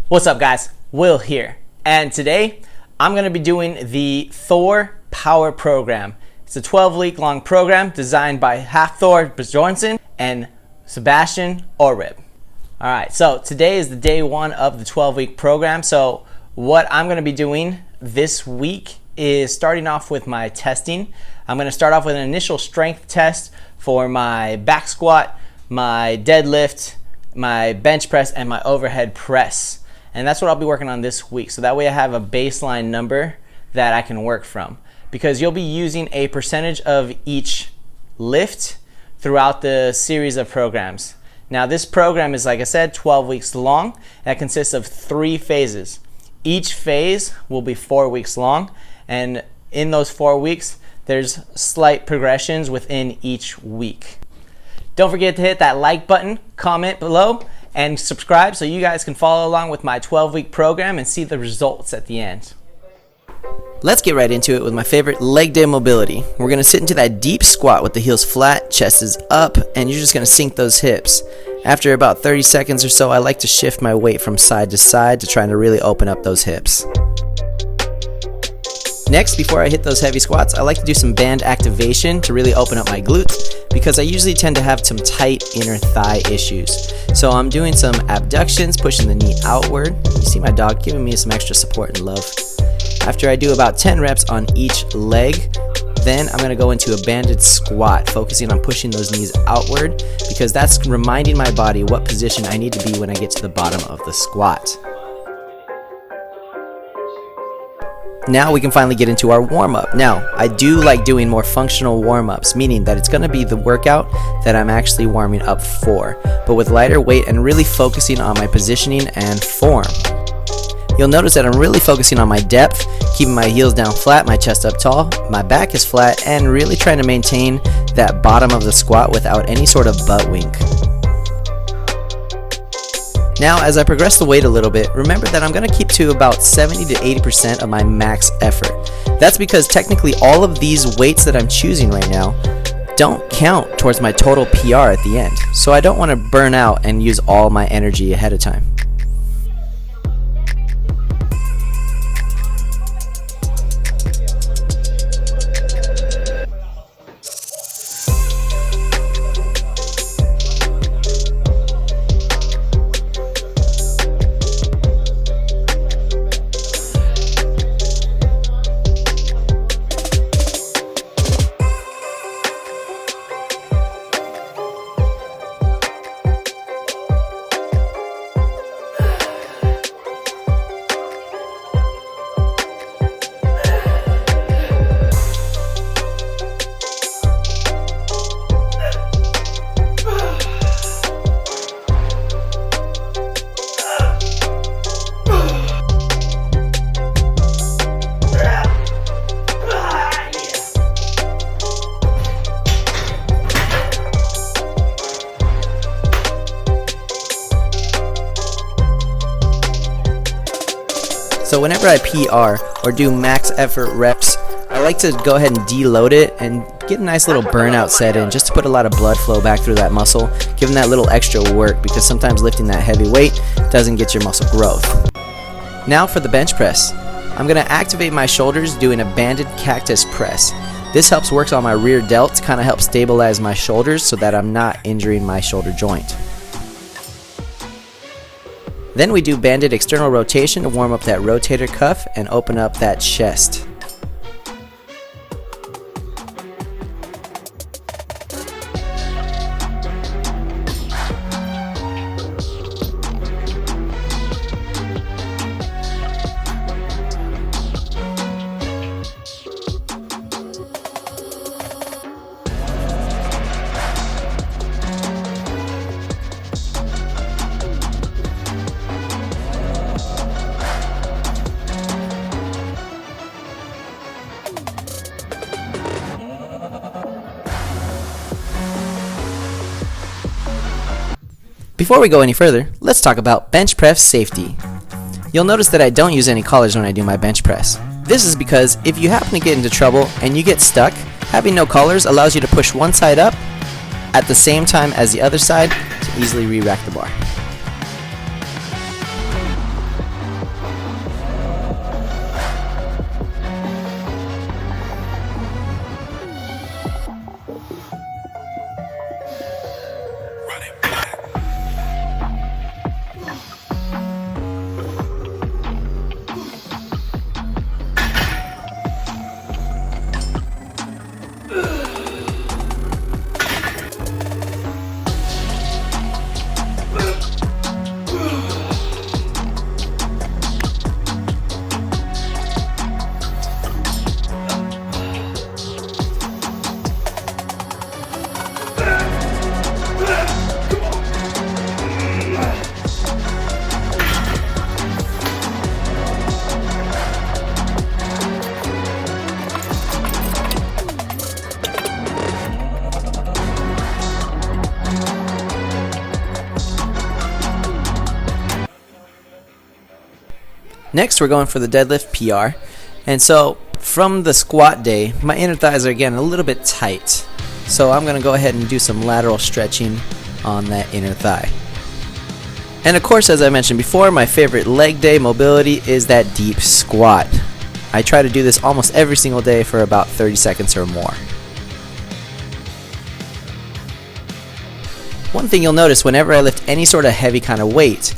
What's up guys, Will here, and today I'm going to be doing the Thor Power Program. It's a 12-week long program designed by Thor Bjornsson and Sebastian Oreb. Alright, so today is the day one of the 12-week program. So what I'm going to be doing this week is starting off with my testing. I'm going to start off with an initial strength test for my back squat, my deadlift, my bench press, and my overhead press. And that's what I'll be working on this week. So that way I have a baseline number that I can work from. Because you'll be using a percentage of each lift throughout the series of programs. Now this program is, like I said, 12 weeks long. That consists of 3 phases. Each phase will be 4 weeks long. And in those 4 weeks, there's slight progressions within each week. Don't forget to hit that like button, comment below, and subscribe so you guys can follow along with my 12-week program and see the results at the end. Let's get right into it with my favorite leg day mobility. We're going to sit into that deep squat with the heels flat, chest is up, and you're just going to sink those hips. After about 30 seconds or so, I like to shift my weight from side to side to try to really open up those hips. Next, before I hit those heavy squats, I like to do some band activation to really open up my glutes because I usually tend to have some tight inner thigh issues. So I'm doing some abductions, pushing the knee outward. You see my dog giving me some extra support and love. After I do about 10 reps on each leg, then I'm going to go into a banded squat, focusing on pushing those knees outward because that's reminding my body what position I need to be when I get to the bottom of the squat. Now we can finally get into our warm-up. Now, I do like doing more functional warm-ups, meaning that it's going to be the workout that I'm actually warming up for, but with lighter weight and really focusing on my positioning and form. You'll notice that I'm really focusing on my depth, keeping my heels down flat, my chest up tall, my back is flat, and really trying to maintain that bottom of the squat without any sort of butt wink. Now, as I progress the weight a little bit, remember that I'm going to keep to about 70 to 80% of my max effort. That's because technically all of these weights that I'm choosing right now don't count towards my total PR at the end. So I don't want to burn out and use all my energy ahead of time. So whenever I PR or do max effort reps, I like to go ahead and deload it and get a nice little burnout set in just to put a lot of blood flow back through that muscle, give them that little extra work because sometimes lifting that heavy weight doesn't get your muscle growth. Now for the bench press. I'm going to activate my shoulders doing a banded cactus press. This helps work on my rear delt to kind of help stabilize my shoulders so that I'm not injuring my shoulder joint. Then we do banded external rotation to warm up that rotator cuff and open up that chest. Before we go any further, let's talk about bench press safety. You'll notice that I don't use any collars when I do my bench press. This is because if you happen to get into trouble and you get stuck, having no collars allows you to push one side up at the same time as the other side to easily re-rack the bar. Next, we're going for the deadlift PR. And so from the squat day, my inner thighs are again a little bit tight. So I'm going to go ahead and do some lateral stretching on that inner thigh. And of course, as I mentioned before, my favorite leg day mobility is that deep squat. I try to do this almost every single day for about 30 seconds or more. One thing you'll notice whenever I lift any sort of heavy kind of weight,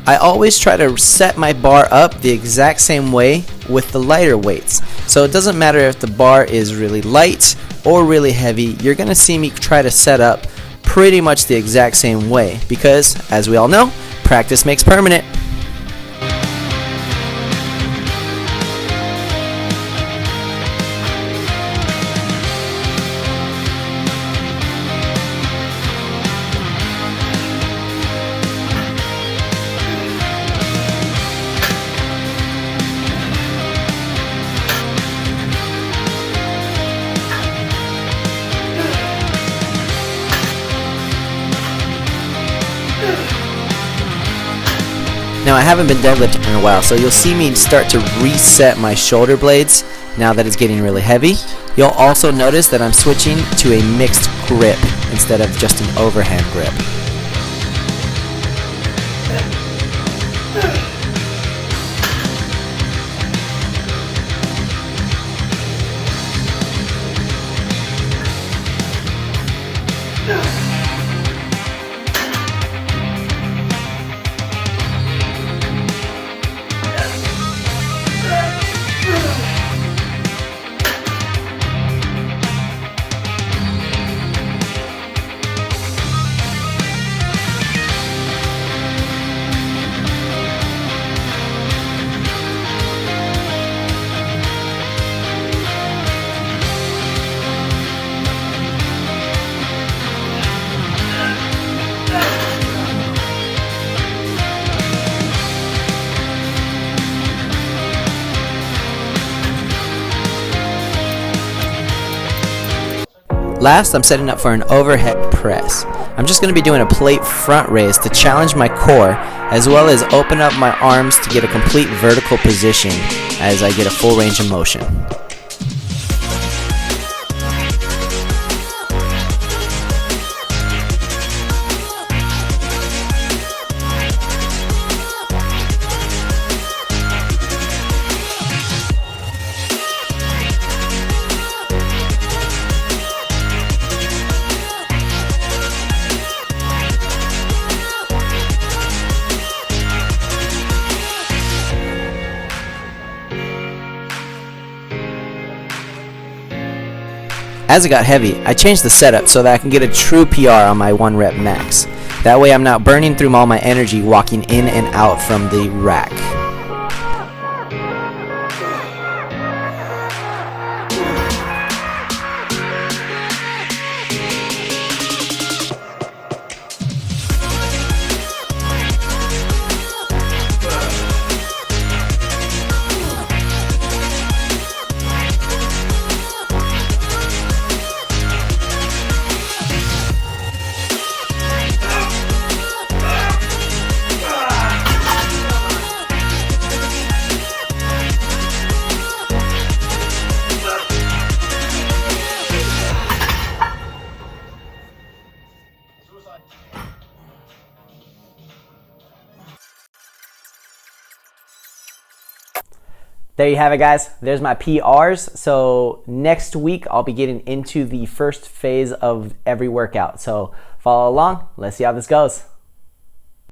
I always try to set my bar up the exact same way with the lighter weights. So it doesn't matter if the bar is really light or really heavy, you're going to see me try to set up pretty much the exact same way because, as we all know, practice makes permanent. Now I haven't been deadlifting in a while, so you'll see me start to reset my shoulder blades now that it's getting really heavy. You'll also notice that I'm switching to a mixed grip instead of just an overhand grip. Last, I'm setting up for an overhead press. I'm just going to be doing a plate front raise to challenge my core as well as open up my arms to get a complete vertical position as I get a full range of motion. As it got heavy, I changed the setup so that I can get a true PR on my 1 rep max. That way I'm not burning through all my energy walking in and out from the rack. There you have it, guys. There's my PRs. So next week, I'll be getting into the first phase of every workout. So follow along. Let's see how this goes.